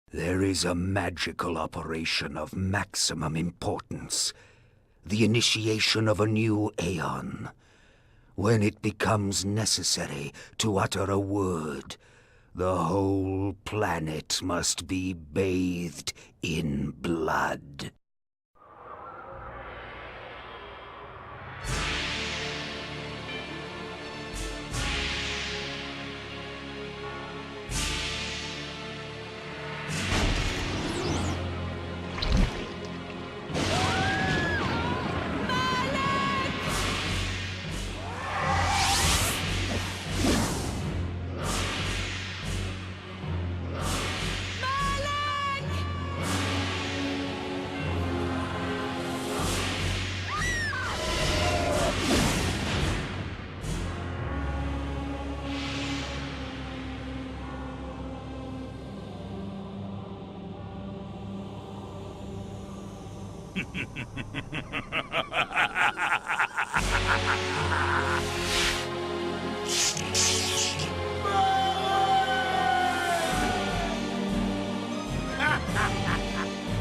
There is a magical operation of maximum importance. The initiation of a new Aeon. When it becomes necessary to utter a word, the whole planet must be bathed in blood.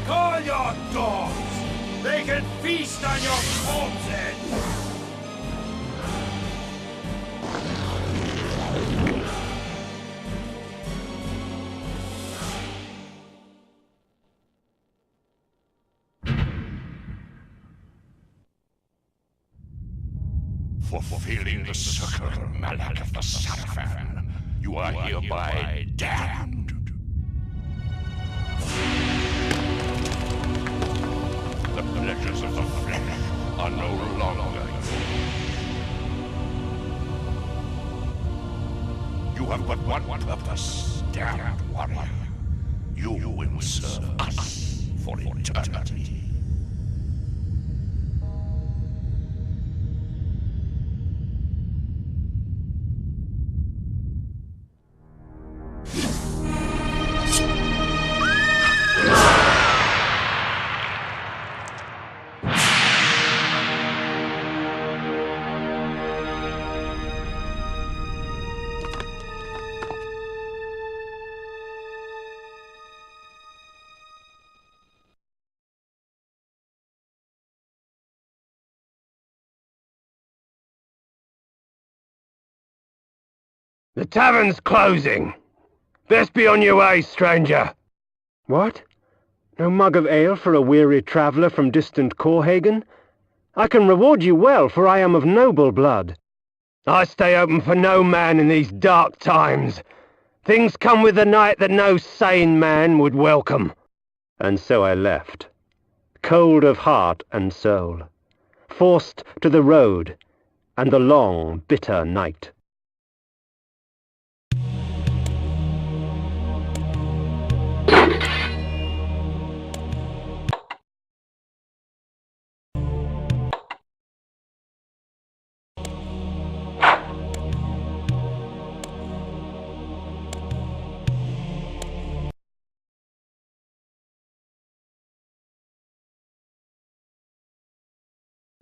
Call your dogs! They can feast on your corpses! For fulfilling the circle, Malak of the Sarafan, you are hereby damned. The pleasures of the flesh are no longer yours. You have but one purpose, damned warrior. You will serve us for eternity. The tavern's closing. Best be on your way, stranger. What? No mug of ale for a weary traveller from distant Corhagen? I can reward you well, for I am of noble blood. I stay open for no man in these dark times. Things come with the night that no sane man would welcome. And so I left, cold of heart and soul, forced to the road and the long, bitter night.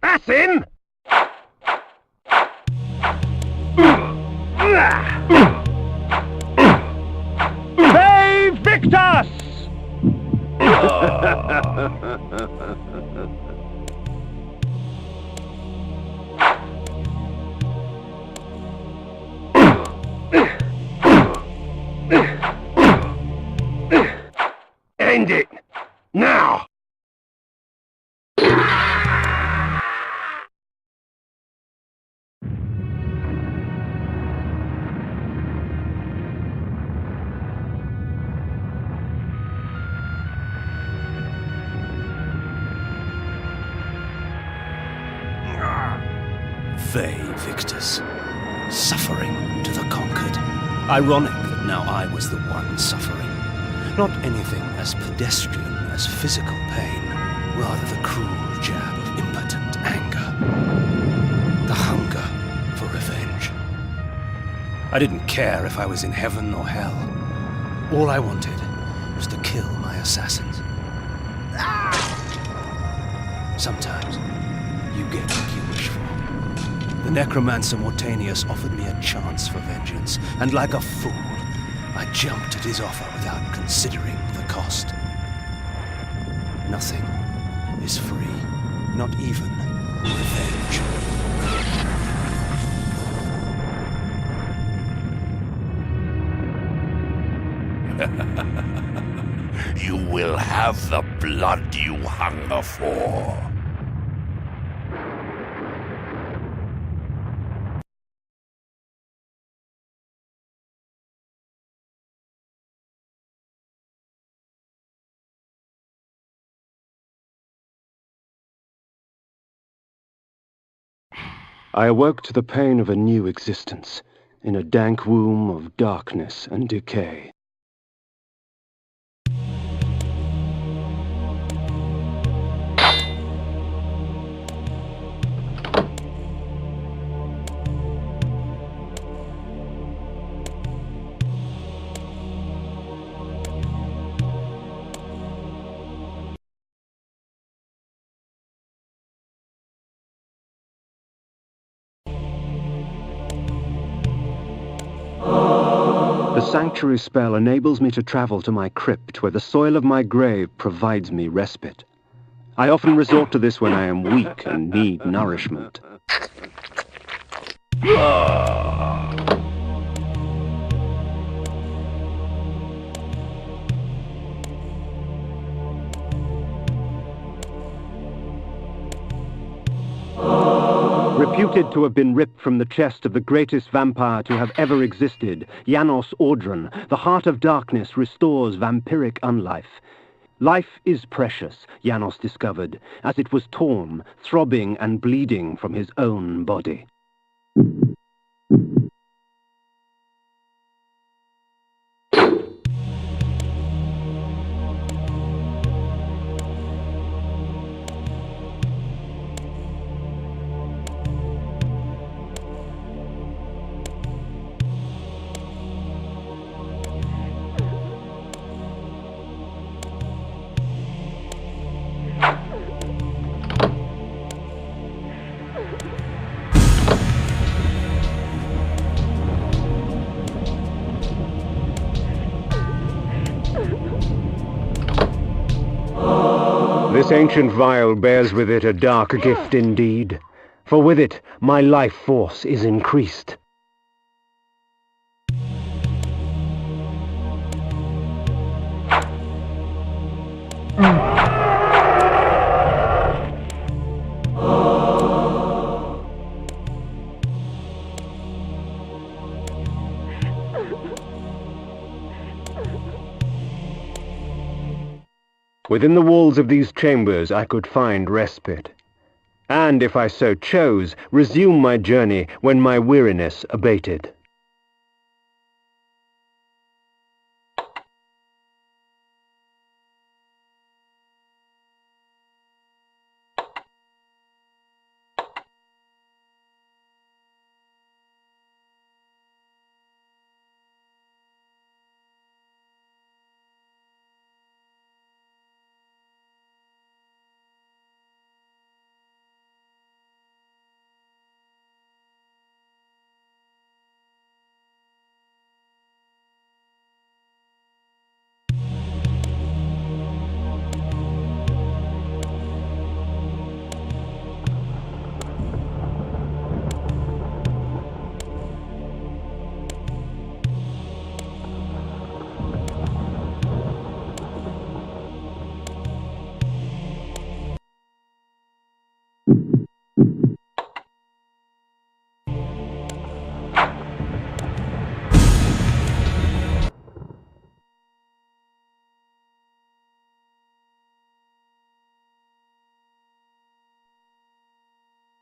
That's him! Hey, Victus! End it! Now! Fey victors, suffering to the conquered. Ironic that now I was the one suffering. Not anything as pedestrian as physical pain, rather the cruel jab of impotent anger. The hunger for revenge. I didn't care if I was in heaven or hell. All I wanted was to kill my assassins. Sometimes you get what you wish for. The necromancer Mortanius offered me a chance for vengeance, and like a fool, I jumped at his offer without considering the cost. Nothing is free, not even revenge. You will have the blood you hunger for. I awoke to the pain of a new existence, in a dank womb of darkness and decay. The sanctuary spell enables me to travel to my crypt, where the soil of my grave provides me respite. I often resort to this when I am weak and need nourishment. Reputed to have been ripped from the chest of the greatest vampire to have ever existed, Janos Audron, the heart of darkness restores vampiric unlife. Life is precious, Janos discovered, as it was torn, throbbing and bleeding from his own body. This ancient vial bears with it a dark gift indeed, for with it my life force is increased. Within the walls of these chambers I could find respite, and if I so chose, resume my journey when my weariness abated.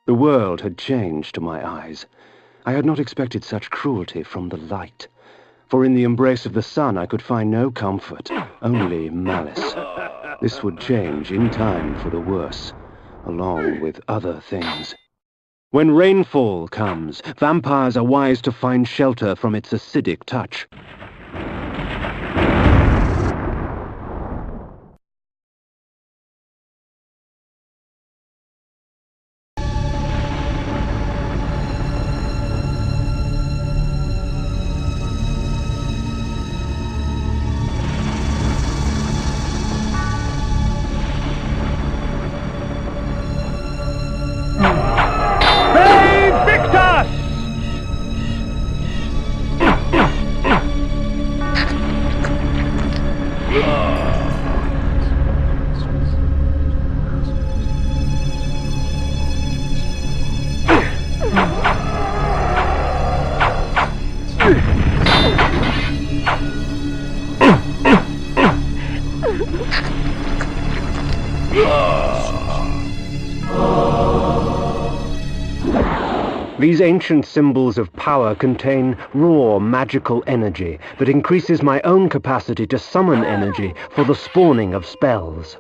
The world had changed to my eyes. I had not expected such cruelty from the light. For in the embrace of the sun I could find no comfort, only malice. This would change in time for the worse, along with other things. When rainfall comes, vampires are wise to find shelter from its acidic touch. These ancient symbols of power contain raw magical energy that increases my own capacity to summon energy for the spawning of spells.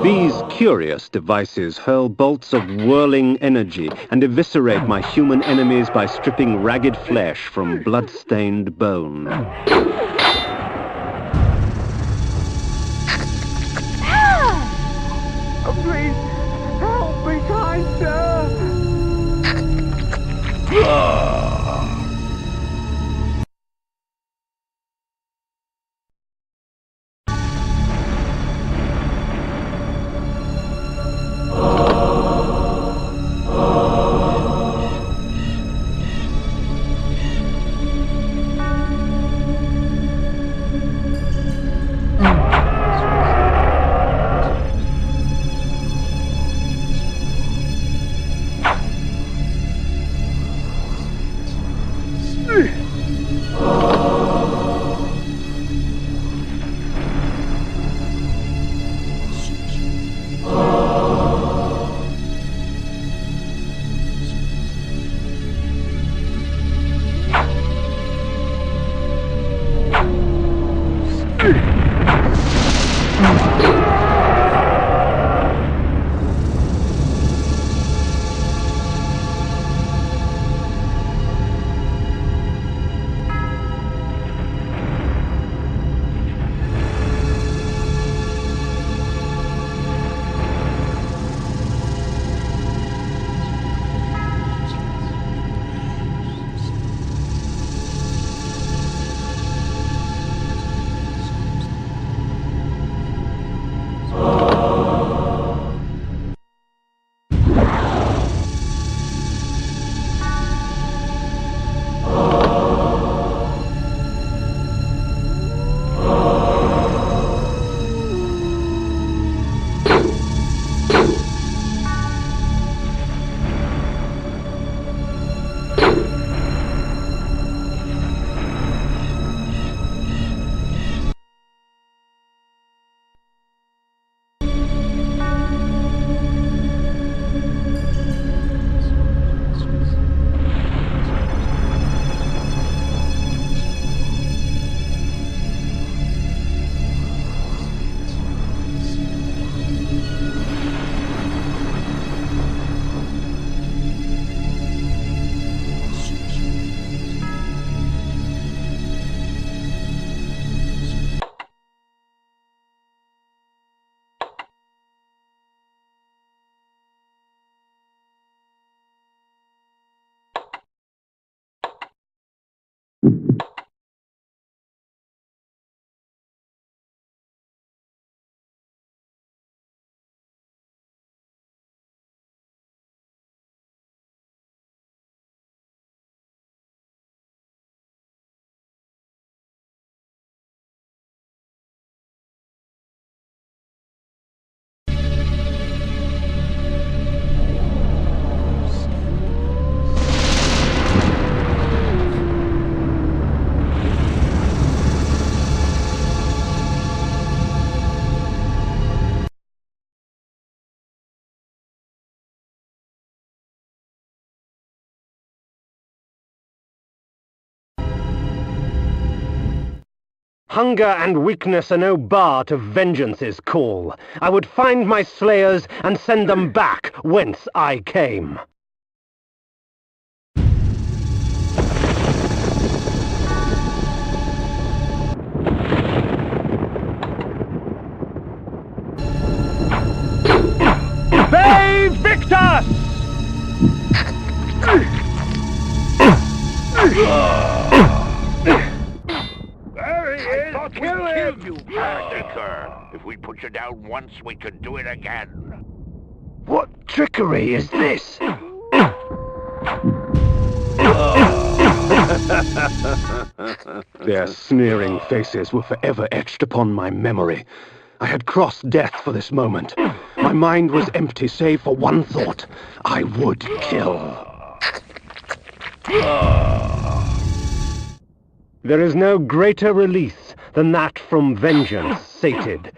These curious devices hurl bolts of whirling energy and eviscerate my human enemies by stripping ragged flesh from blood-stained bone. Oh, please, help me, kind sir! Hunger and weakness are no bar to vengeance's call. I would find my slayers and send them back whence I came. Bay Victor! There he is! Thought we killed you, Berserker. If we put you down once, we could do it again. What trickery is this? Their sneering faces were forever etched upon my memory. I had crossed death for this moment. My mind was empty save for one thought. I would kill. There is no greater release than that from vengeance sated.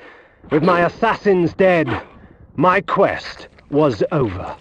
With my assassins dead, my quest was over.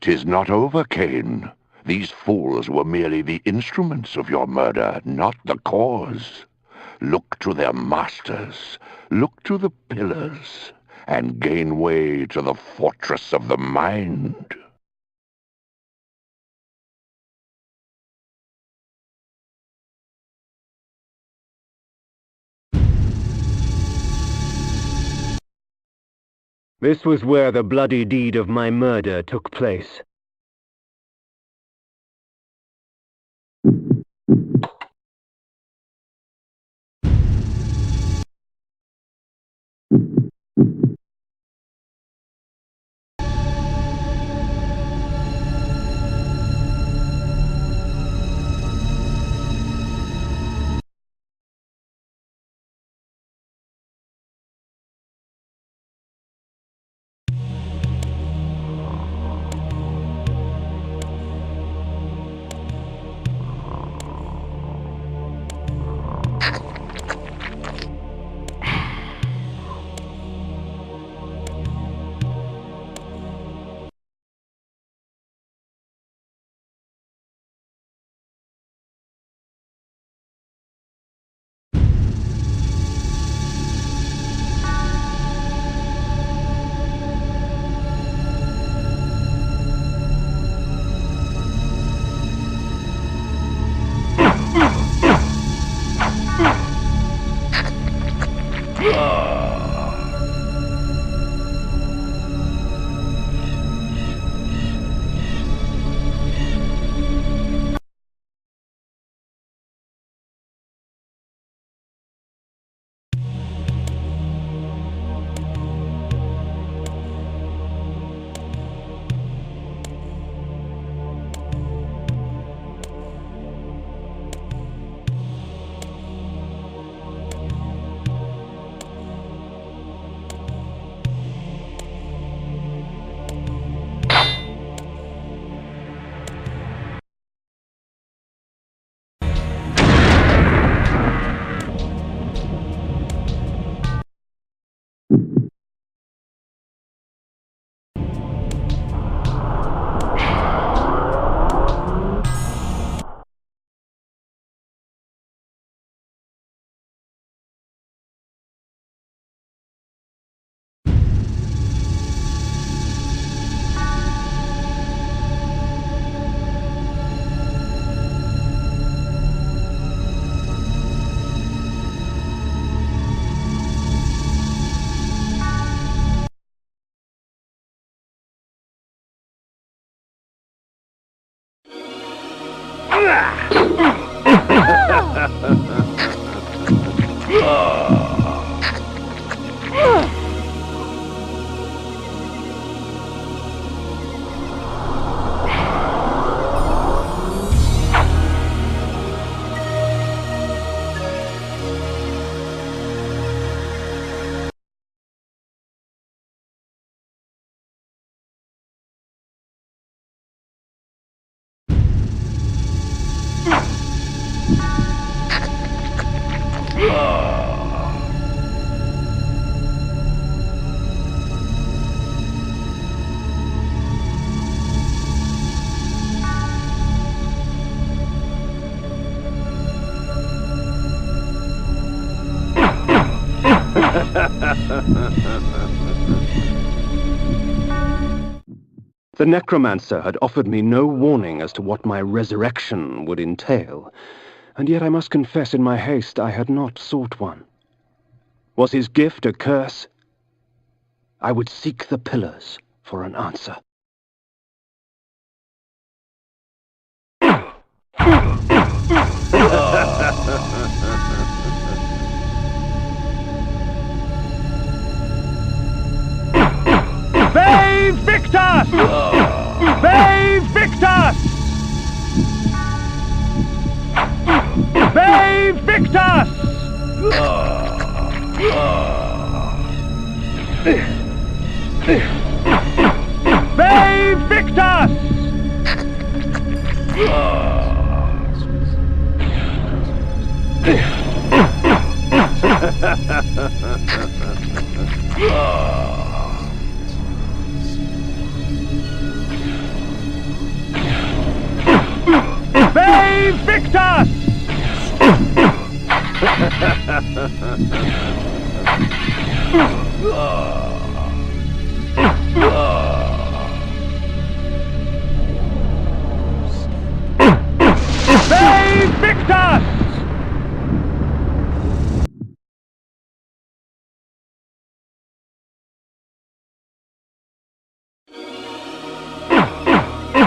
"'Tis not over, Kain. These fools were merely the instruments of your murder, not the cause. Look to their masters, look to the pillars, and gain way to the fortress of the mind." This was where the bloody deed of my murder took place. The necromancer had offered me no warning as to what my resurrection would entail, and yet I must confess in my haste I had not sought one. Was his gift a curse? I would seek the pillars for an answer. Ve Victus! Ve Victus! Ve Victus! Ve Victus! Ve Victus! Ve Victus!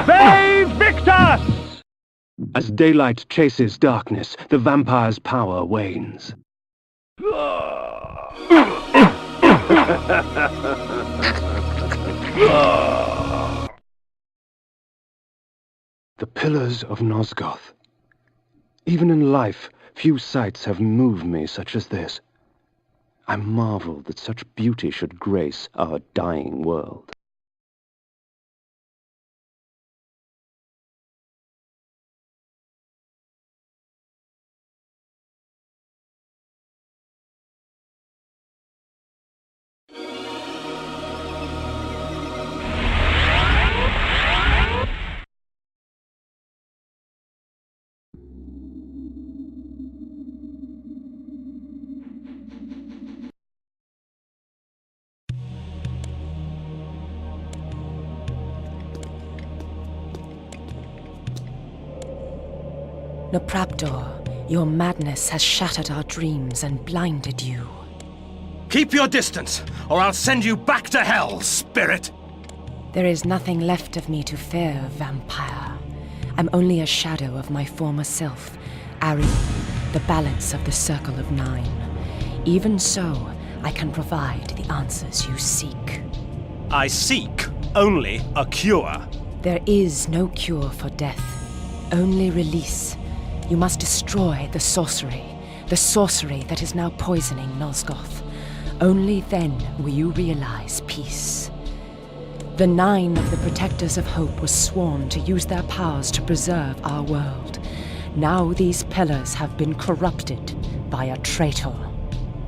Ve Victus! As daylight chases darkness, the vampire's power wanes. The pillars of Nosgoth. Even in life, few sights have moved me such as this. I marvel that such beauty should grace our dying world. Nopraptor, your madness has shattered our dreams and blinded you. Keep your distance, or I'll send you back to hell, spirit! There is nothing left of me to fear, vampire. I'm only a shadow of my former self, Ari, the balance of the Circle of Nine. Even so, I can provide the answers you seek. I seek only a cure. There is no cure for death, only release. You must destroy the sorcery that is now poisoning Nosgoth. Only then will you realize peace. The Nine of the Protectors of Hope were sworn to use their powers to preserve our world. Now these pillars have been corrupted by a traitor.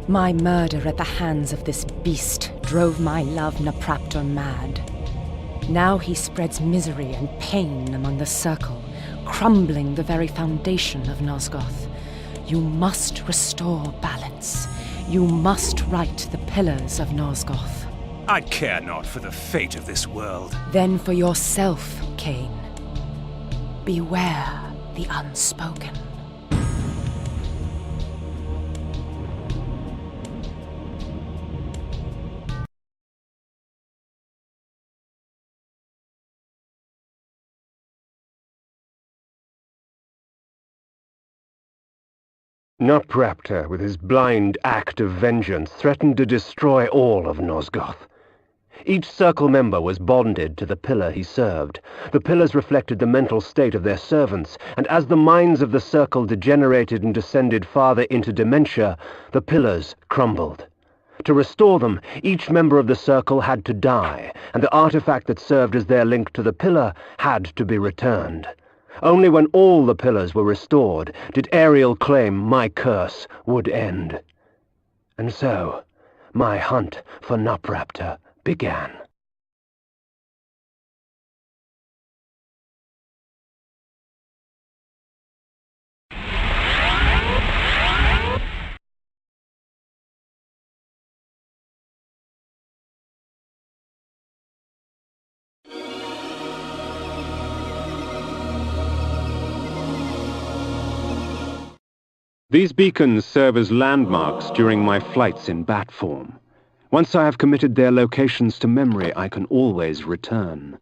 My murder at the hands of this beast drove my love Nopraptor mad. Now he spreads misery and pain among the Circle, crumbling the very foundation of Nosgoth. You must restore balance. You must right the pillars of Nosgoth. I care not for the fate of this world. Then for yourself, Kain. Beware the unspoken. Nupraptor, with his blind act of vengeance, threatened to destroy all of Nosgoth. Each circle member was bonded to the pillar he served. The pillars reflected the mental state of their servants, and as the minds of the circle degenerated and descended farther into dementia, the pillars crumbled. To restore them, each member of the circle had to die, and the artifact that served as their link to the pillar had to be returned. Only when all the pillars were restored did Ariel claim my curse would end. And so, my hunt for Nupraptor began. These beacons serve as landmarks during my flights in bat form. Once I have committed their locations to memory, I can always return.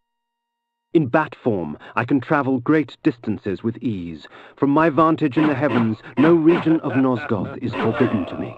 In bat form, I can travel great distances with ease. From my vantage in the heavens, no region of Nosgoth is forbidden to me.